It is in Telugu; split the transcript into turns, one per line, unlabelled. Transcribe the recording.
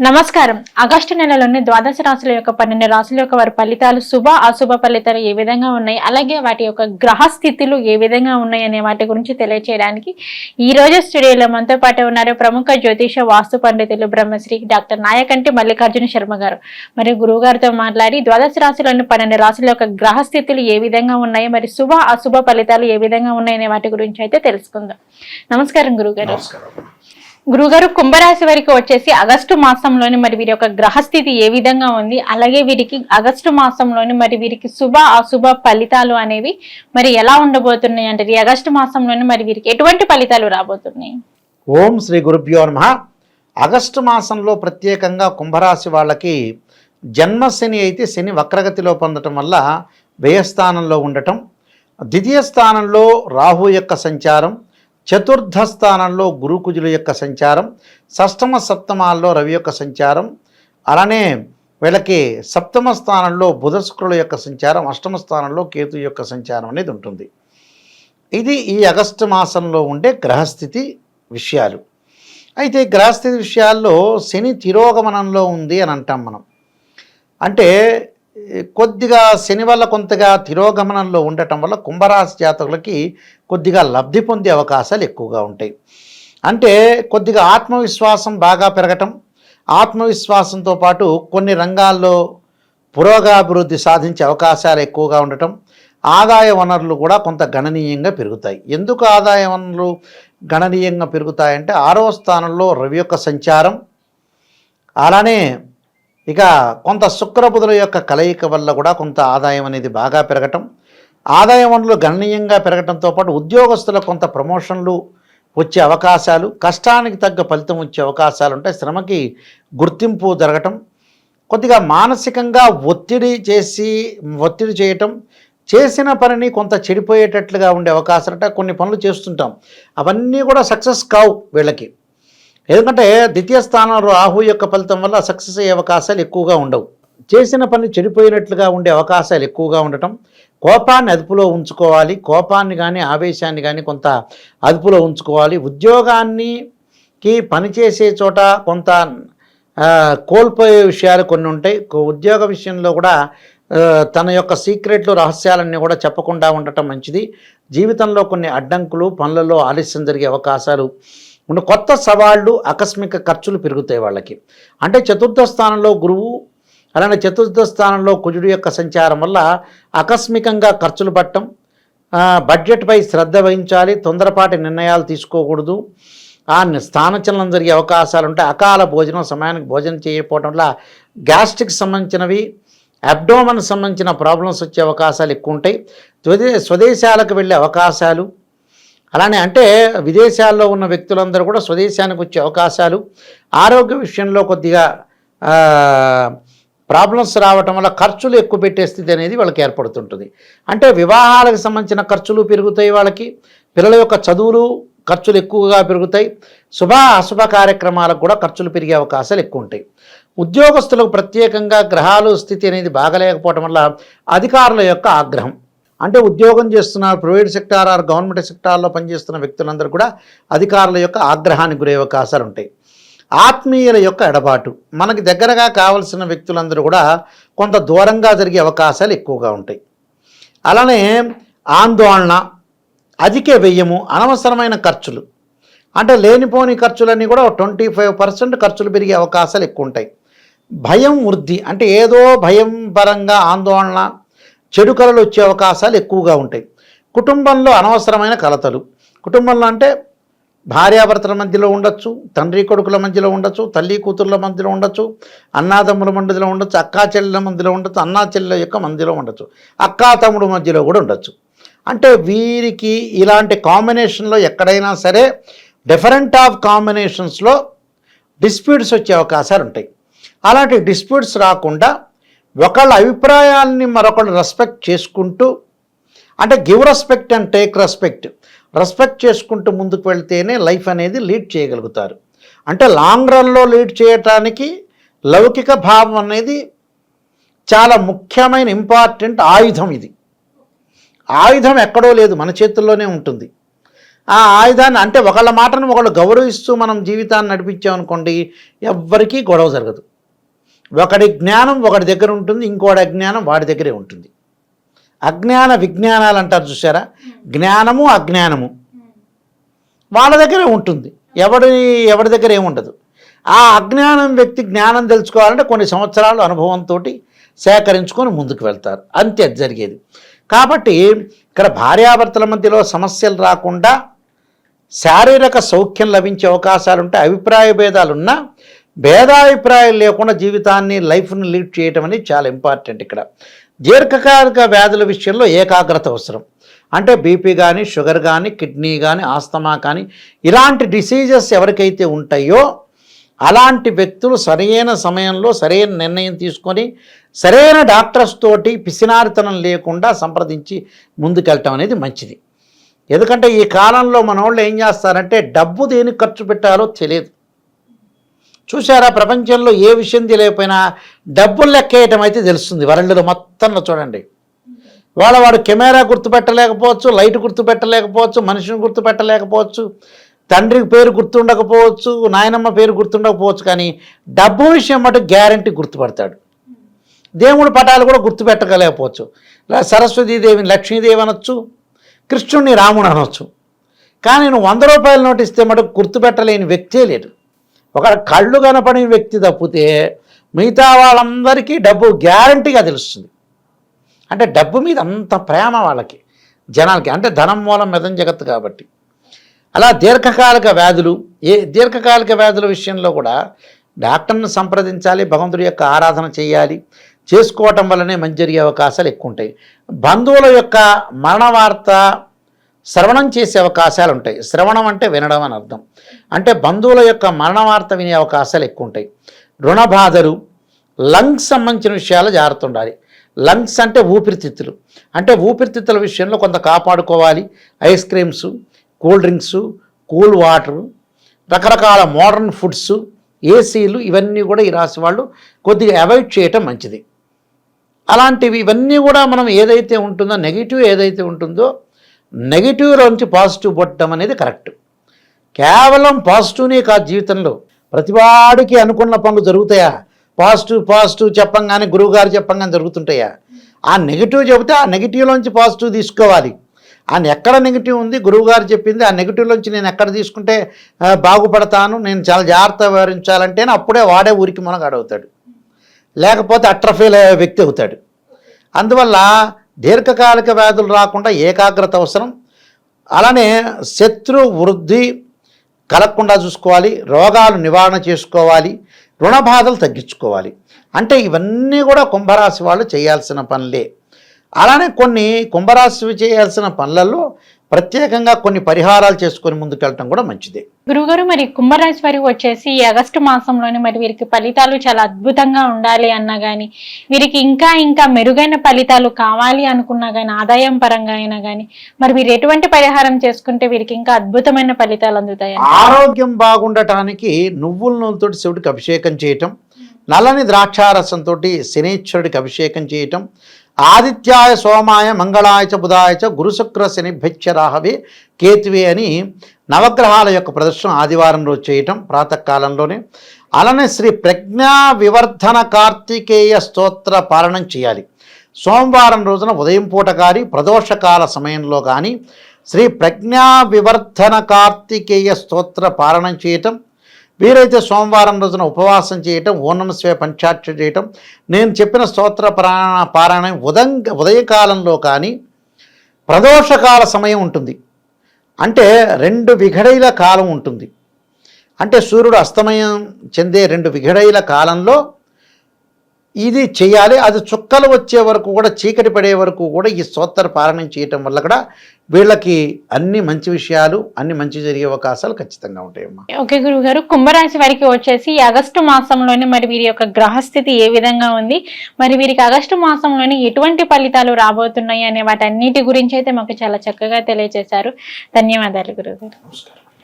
నమస్కారం. ఆగస్టు నెలలోని ద్వాదశ రాశుల యొక్క 12 రాశుల యొక్క వారి ఫలితాలు శుభ అశుభ ఫలితాలు ఏ విధంగా ఉన్నాయి, అలాగే వాటి యొక్క గ్రహ స్థితులు ఏ విధంగా ఉన్నాయి అనే వాటి గురించి తెలియజేయడానికి ఈ రోజు స్టూడియోలో మనతో పాటు ఉన్నారు ప్రముఖ జ్యోతిష వాస్తు పండితులు బ్రహ్మశ్రీ డాక్టర్ నాయకంటి మల్లికార్జున శర్మ గారు. మరి గురువు గారితో మాట్లాడి ద్వాదశ రాశులను 12 రాశుల యొక్క గ్రహ స్థితులు ఏ విధంగా ఉన్నాయి, మరి శుభ అశుభ ఫలితాలు ఏ విధంగా ఉన్నాయి అనే వాటి గురించి అయితే తెలుసుకుందాం. నమస్కారం గురుగారు. గురుగారు, కుంభరాశి వారికి వచ్చేసి ఆగస్టు మాసంలోని మరి వీరి యొక్క గ్రహస్థితి ఏ విధంగా ఉంది, అలాగే వీరికి ఆగస్టు మాసంలోని మరి వీరికి శుభ అశుభ ఫలితాలు అనేవి మరి ఎలా ఉండబోతున్నాయి అంటే ఈ ఆగస్టు మాసంలోని మరి వీరికి ఎటువంటి ఫలితాలు రాబోతున్నాయి?
ఓం శ్రీ గురుభ్యో నమః. ఆగస్టు మాసంలో ప్రత్యేకంగా కుంభరాశి వాళ్ళకి జన్మశని అయితే శని వక్రగతిలో పొందటం వల్ల వ్యయస్థానంలో ఉండటం, ద్వితీయ స్థానంలో రాహు యొక్క సంచారం, చతుర్థ స్థానంలో గురుకుజుల యొక్క సంచారం, షష్టమ సప్తమాల్లో రవి యొక్క సంచారం, అలానే వీళ్ళకి సప్తమ స్థానంలో బుధ శుక్రుల యొక్క సంచారం, అష్టమ స్థానంలో కేతు యొక్క సంచారం అనేది ఉంటుంది. ఇది ఈ ఆగస్టు మాసంలో ఉండే గ్రహస్థితి విషయాలు. అయితే గ్రహస్థితి విషయాల్లో శని తిరోగమనంలో ఉంది అని అంటాం మనం. అంటే కొద్దిగా శని వల్ల కొంతగా తిరోగమనంలో ఉండటం వల్ల కుంభరాశి జాతకులకి కొద్దిగా లబ్ధి పొందే అవకాశాలు ఎక్కువగా ఉంటాయి. అంటే కొద్దిగా ఆత్మవిశ్వాసం బాగా పెరగటం, ఆత్మవిశ్వాసంతో పాటు కొన్ని రంగాల్లో పురోగాభివృద్ధి సాధించే అవకాశాలు ఎక్కువగా ఉండటం, ఆదాయ వనరులు కూడా కొంత గణనీయంగా పెరుగుతాయి. ఎందుకు ఆదాయ వనరులు గణనీయంగా పెరుగుతాయంటే 6వ స్థానంలో రవి యొక్క సంచారం, అలానే ఇక కొంత శుక్రబుధుల యొక్క కలయిక వల్ల కూడా కొంత ఆదాయం అనేది బాగా పెరగటం, ఆదాయ వనరులు గణనీయంగా పెరగటంతో పాటు ఉద్యోగస్తులకు కొంత ప్రమోషన్లు వచ్చే అవకాశాలు, కష్టానికి తగ్గ ఫలితం వచ్చే అవకాశాలు ఉంటాయి, శ్రమకి గుర్తింపు జరగటం, కొద్దిగా మానసికంగా ఒత్తిడి చేయటం, చేసిన పనిని కొంత చెడిపోయేటట్లుగా ఉండే అవకాశాలు అంటే కొన్ని పనులు చేస్తుంటాం, అవన్నీ కూడా సక్సెస్ కావు వీళ్ళకి. ఎందుకంటే ద్వితీయ స్థానంలో రాహు యొక్క ఫలితం వల్ల సక్సెస్ అయ్యే అవకాశాలు ఎక్కువగా ఉండవు, చేసిన పని చెడిపోయినట్లుగా ఉండే అవకాశాలు ఎక్కువగా ఉండటం, కోపాన్ని అదుపులో ఉంచుకోవాలి, కోపాన్ని కానీ ఆవేశాన్ని కానీ కొంత అదుపులో ఉంచుకోవాలి, ఉద్యోగానికి పనిచేసే చోట కొంత కోల్పోయే విషయాలు కొన్ని ఉంటాయి, ఉద్యోగ విషయంలో కూడా తన యొక్క సీక్రెట్లు రహస్యాలన్నీ కూడా చెప్పకుండా ఉండటం మంచిది. జీవితంలో కొన్ని అడ్డంకులు పనులలో ఆలస్యం జరిగే అవకాశాలు ఉన్న కొత్త సవాళ్ళు ఆకస్మిక ఖర్చులు పెరుగుతాయి వాళ్ళకి. అంటే చతుర్థ స్థానంలో గురువు, అలానే చతుర్థ స్థానంలో కుజుడు యొక్క సంచారం వల్ల ఆకస్మికంగా ఖర్చులు పట్టడం, బడ్జెట్పై శ్రద్ధ వహించాలి, తొందరపాటి నిర్ణయాలు తీసుకోకూడదు, ఆ స్థానచలనం జరిగే అవకాశాలు ఉంటాయి, అకాల భోజనం సమయానికి భోజనం చేయకపోవడం వల్ల గ్యాస్ట్రిక్ సంబంధించినవి, అబ్డోమన్ సంబంధించిన ప్రాబ్లమ్స్ వచ్చే అవకాశాలు ఎక్కువ ఉంటాయి, స్వదేశాలకు వెళ్ళే అవకాశాలు, అలానే అంటే విదేశాల్లో ఉన్న వ్యక్తులందరూ కూడా స్వదేశానికి వచ్చే అవకాశాలు, ఆరోగ్య విషయంలో కొద్దిగా ప్రాబ్లమ్స్ రావటం వల్ల ఖర్చులు ఎక్కువ పెట్టే స్థితి అనేది వాళ్ళకి ఏర్పడుతుంటుంది. అంటే వివాహాలకు సంబంధించిన ఖర్చులు పెరుగుతాయి, వాళ్ళకి పిల్లల యొక్క చదువులు ఖర్చులు ఎక్కువగా పెరుగుతాయి, శుభ అశుభ కార్యక్రమాలకు కూడా ఖర్చులు పెరిగే అవకాశాలు ఎక్కువ ఉంటాయి. ఉద్యోగస్తులకు ప్రత్యేకంగా గ్రహాలు స్థితి అనేది బాగలేకపోవడం వల్ల అధికారుల యొక్క ఆగ్రహం, అంటే ఉద్యోగం చేస్తున్న ప్రైవేట్ సెక్టార్ ఆర్ గవర్నమెంట్ సెక్టార్లో పనిచేస్తున్న వ్యక్తులందరూ కూడా అధికారుల యొక్క ఆగ్రహానికి గురే అవకాశాలు ఉంటాయి. ఆత్మీయుల యొక్క ఎడబాటు, మనకి దగ్గరగా కావలసిన వ్యక్తులందరూ కూడా కొంత దూరంగా జరిగే అవకాశాలు ఎక్కువగా ఉంటాయి. అలానే ఆందోళన, అధిక వ్యయము, అనవసరమైన ఖర్చులు, అంటే లేనిపోని ఖర్చులన్నీ కూడా 25% ఖర్చులు పెరిగే అవకాశాలు ఎక్కువ ఉంటాయి. భయం వృద్ధి, అంటే ఏదో భయం పరంగా ఆందోళన, చెడు కలలు వచ్చే అవకాశాలు ఎక్కువగా ఉంటాయి. కుటుంబంలో అనవసరమైన కలతలు, కుటుంబంలో అంటే భార్యాభర్తల మధ్యలో ఉండొచ్చు, తండ్రి కొడుకుల మధ్యలో ఉండొచ్చు, తల్లి కూతుర్ల మధ్యలో ఉండొచ్చు, అన్నాతమ్ముల మధ్యలో ఉండొచ్చు, అక్కా చెల్లెల మధ్యలో ఉండొచ్చు, అన్నా చెల్లెల యొక్క మధ్యలో ఉండొచ్చు, అక్కా తమ్ముడు మధ్యలో కూడా ఉండొచ్చు. అంటే వీరికి ఇలాంటి కాంబినేషన్లో ఎక్కడైనా సరే డిఫరెంట్ ఆఫ్ కాంబినేషన్స్లో డిస్ప్యూట్స్ వచ్చే అవకాశాలు ఉంటాయి. అలాంటి డిస్ప్యూట్స్ రాకుండా ఒకళ్ళ అభిప్రాయాలని మరొకళ్ళు రెస్పెక్ట్ చేసుకుంటూ, అంటే give respect and take respect చేసుకుంటూ ముందుకు వెళ్తేనే లైఫ్ అనేది లీడ్ చేయగలుగుతారు. అంటే లాంగ్ రన్లో లీడ్ చేయటానికి లౌకిక భావం అనేది చాలా ముఖ్యమైన ఇంపార్టెంట్ ఆయుధం. ఇది ఆయుధం ఎక్కడో లేదు, మన చేతుల్లోనే ఉంటుంది. ఆ ఆయుధాన్ని అంటే ఒకళ్ళ మాటను ఒకళ్ళు గౌరవిస్తూ మనం జీవితాన్ని నడిపించామనుకోండి, ఎవ్వరికీ గొడవ జరగదు. ఒకడి జ్ఞానం ఒకడి దగ్గర ఉంటుంది, ఇంకోటి అజ్ఞానం వాడి దగ్గరే ఉంటుంది. అజ్ఞాన విజ్ఞానాలు అంటారు చూసారా, జ్ఞానము అజ్ఞానము వాళ్ళ దగ్గరే ఉంటుంది, ఎవరి దగ్గర ఏముండదు. ఆ అజ్ఞానం వ్యక్తి జ్ఞానం తెలుసుకోవాలంటే కొన్ని సంవత్సరాలు అనుభవంతో సేకరించుకొని ముందుకు వెళ్తారు, అంతే జరిగేది. కాబట్టి ఇక్కడ భార్యాభర్తల మధ్యలో సమస్యలు రాకుండా శారీరక సౌఖ్యం లభించే అవకాశాలు ఉంటాయి. అభిప్రాయ భేదాలున్నా భేదాభిప్రాయాలు లేకుండా జీవితాన్ని లైఫ్ని లీడ్ చేయటం అనేది చాలా ఇంపార్టెంట్. ఇక్కడ దీర్ఘకాలిక వ్యాధుల విషయంలో ఏకాగ్రత అవసరం. అంటే బీపీ కానీ, షుగర్ కానీ, కిడ్నీ కానీ, ఆస్తమా కానీ ఇలాంటి డిసీజెస్ ఎవరికైతే ఉంటాయో అలాంటి వ్యక్తులు సరైన సమయంలో సరైన నిర్ణయం తీసుకొని సరైన డాక్టర్స్ తోటి పిసినారితనం లేకుండా సంప్రదించి ముందుకెళ్ళటం అనేది మంచిది. ఎందుకంటే ఈ కాలంలో మన వాళ్ళు ఏం చేస్తారంటే డబ్బు దేనికి ఖర్చు పెట్టాలో తెలియదు. చూసారా, ప్రపంచంలో ఏ విషయం తెలియకపోయినా డబ్బులు లెక్కేయటం అయితే తెలుస్తుంది. వరల్డ్లో మొత్తంలో చూడండి, వాడు కెమెరా గుర్తుపెట్టలేకపోవచ్చు, లైట్ గుర్తుపెట్టలేకపోవచ్చు, మనిషిని గుర్తుపెట్టలేకపోవచ్చు, తండ్రి పేరు గుర్తుండకపోవచ్చు, నాయనమ్మ పేరు గుర్తుండకపోవచ్చు, కానీ డబ్బు విషయం మటు గ్యారంటీ గుర్తుపడతాడు. దేవుడి పటాలు కూడా గుర్తుపెట్టగలేకపోవచ్చు. సరస్వతీదేవిని లక్ష్మీదేవి అనొచ్చు, కృష్ణుడిని రాముడు అనొచ్చు, కానీ నువ్వు 100 రూపాయల నోటు ఇస్తే మటుకు గుర్తుపెట్టలేని వ్యక్తే లేడు. ఒక కళ్ళు కనపడిన వ్యక్తి తప్పితే మిగతా వాళ్ళందరికీ డబ్బు గ్యారంటీగా తెలుస్తుంది. అంటే డబ్బు మీద అంత ప్రేమ వాళ్ళకి, జనాలకి. అంటే ధనం మూలం మెదం జగత్తు కాబట్టి. అలా దీర్ఘకాలిక వ్యాధుల విషయంలో కూడా డాక్టర్ని సంప్రదించాలి, భగవంతుడి యొక్క ఆరాధన చేయాలి. చేసుకోవటం వల్లనే మంచి జరిగే అవకాశాలు ఎక్కువ ఉంటాయి. బంధువుల యొక్క మరణ వార్త శ్రవణం చేసే అవకాశాలు ఉంటాయి. శ్రవణం అంటే వినడం అని అర్థం. అంటే బంధువుల యొక్క మరణ వార్త వినే అవకాశాలు ఎక్కువ ఉంటాయి. రుణ బాధలు, లంగ్స్ సంబంధించిన విషయాలు జాగ్రత్త ఉండాలి. లంగ్స్ అంటే ఊపిరితిత్తులు. అంటే ఊపిరితిత్తుల విషయంలో కొంత కాపాడుకోవాలి. Ice creams, cool drinks, cool water, రకరకాల మోడర్న్ ఫుడ్స్, ఏసీలు ఇవన్నీ కూడా ఈ రాశి వాళ్ళు కొద్దిగా అవాయిడ్ చేయటం మంచిది. అలాంటివి ఇవన్నీ కూడా మనం ఏదైతే ఉంటుందో నెగిటివ్ ఏదైతే ఉంటుందో నెగిటివ్లోంచి పాజిటివ్ పట్టడం అనేది కరెక్ట్. కేవలం పాజిటివ్నే కాదు, జీవితంలో ప్రతివాడికి అనుకున్న పనులు జరుగుతాయా? పాజిటివ్ చెప్పంగానే గురువుగారు చెప్పంగానే జరుగుతుంటాయా? ఆ నెగిటివ్ చెబితే ఆ నెగిటివ్లోంచి పాజిటివ్ తీసుకోవాలి. ఆయన ఎక్కడ నెగిటివ్ ఉంది, గురువుగారు చెప్పింది ఆ నెగిటివ్లోంచి నేను ఎక్కడ తీసుకుంటే బాగుపడతాను, నేను చాలా జాగ్రత్త వివరించాలంటే అప్పుడే వాడే ఊరికి మనగాడవుతాడు, లేకపోతే అట్రఫెయిల్ అయ్యే వ్యక్తి అవుతాడు. అందువల్ల దీర్ఘకాలిక వ్యాధులు రాకుండా ఏకాగ్రత అవసరం. అలానే శత్రు వృద్ధి కలగకుండా చూసుకోవాలి, రోగాలు నివారణ చేసుకోవాలి, రుణ బాధలు తగ్గించుకోవాలి. అంటే ఇవన్నీ కూడా కుంభరాశి వాళ్ళు చేయాల్సిన పనులే. అలానే కొన్ని కుంభరాశి చేయాల్సిన పనులలో ప్రత్యేకంగా కొన్ని పరిహారాలు చేసుకొని ముందుకెళ్ళటం కూడా మంచిదే.
గురువుగారు, మరి కుంభరాశి వారికి వచ్చేసి ఈ ఆగస్టు మాసంలోనే మరి వీరికి ఫలితాలు చాలా అద్భుతంగా ఉండాలి అన్నా కానీ, వీరికి ఇంకా మెరుగైన ఫలితాలు కావాలి అనుకున్నా కానీ, ఆదాయం పరంగా అయినా కానీ, మరి వీరు ఎటువంటి పరిహారం చేసుకుంటే వీరికి ఇంకా అద్భుతమైన ఫలితాలు అందుతాయి?
ఆరోగ్యం బాగుండటానికి నువ్వుల నూనెతోటి శివుడికి అభిషేకం చేయటం, నల్లని ద్రాక్షారసంతో శనీశ్వరుడికి అభిషేకం చేయటం, ఆదిత్యాయ సోమాయ మంగళాయ చ బుధాయ చ గురుశుక్ర శనిభ్యచ్చ రాహవే కేతువే అని నవగ్రహాల యొక్క ప్రదర్శన ఆదివారం రోజు చేయటం ప్రాతకాలంలోనే. అలానే శ్రీ ప్రజ్ఞా వివర్ధన కార్తికేయ స్తోత్ర పాలనం చేయాలి. సోమవారం రోజున ఉదయం పూట కానీ ప్రదోషకాల సమయంలో కానీ శ్రీ ప్రజ్ఞా వివర్ధన కార్తికేయ స్తోత్ర పాలనం చేయటం. వీరైతే సోమవారం రోజున ఉపవాసం చేయటం, ఓం నమః శివాయ పంచాక్షరి చేయటం, నేను చెప్పిన స్తోత్ర పారాయణం ఉదయకాలంలో కానీ ప్రదోషకాల సమయం ఉంటుంది. అంటే 2 విఘడైల కాలం ఉంటుంది. అంటే సూర్యుడు అస్తమయం చెందే 2 విఘడైల కాలంలో ఇది చేయాలి. అది చుక్కలు వచ్చే వరకు కూడా, చీకటి పడే వరకు కూడా ఈ స్తోత్ర పారాయణం చేయటం వల్ల కూడా వీళ్ళకి అన్ని మంచి విషయాలు, అన్ని మంచి జరిగే అవకాశాలు ఖచ్చితంగా ఉంటాయమ్మా.
ఓకే గురువుగారు, కుంభరాశి వారికి వచ్చేసి ఆగస్టు మాసంలోనే మరి వీరి యొక్క గ్రహస్థితి ఏ విధంగా ఉంది, మరి వీరికి ఆగస్టు మాసంలోనే ఎటువంటి ఫలితాలు రాబోతున్నాయి అనే వాటన్నిటి గురించి అయితే మాకు చాలా చక్కగా తెలియజేశారు. ధన్యవాదాలు గురువుగారు.
నమస్కారం.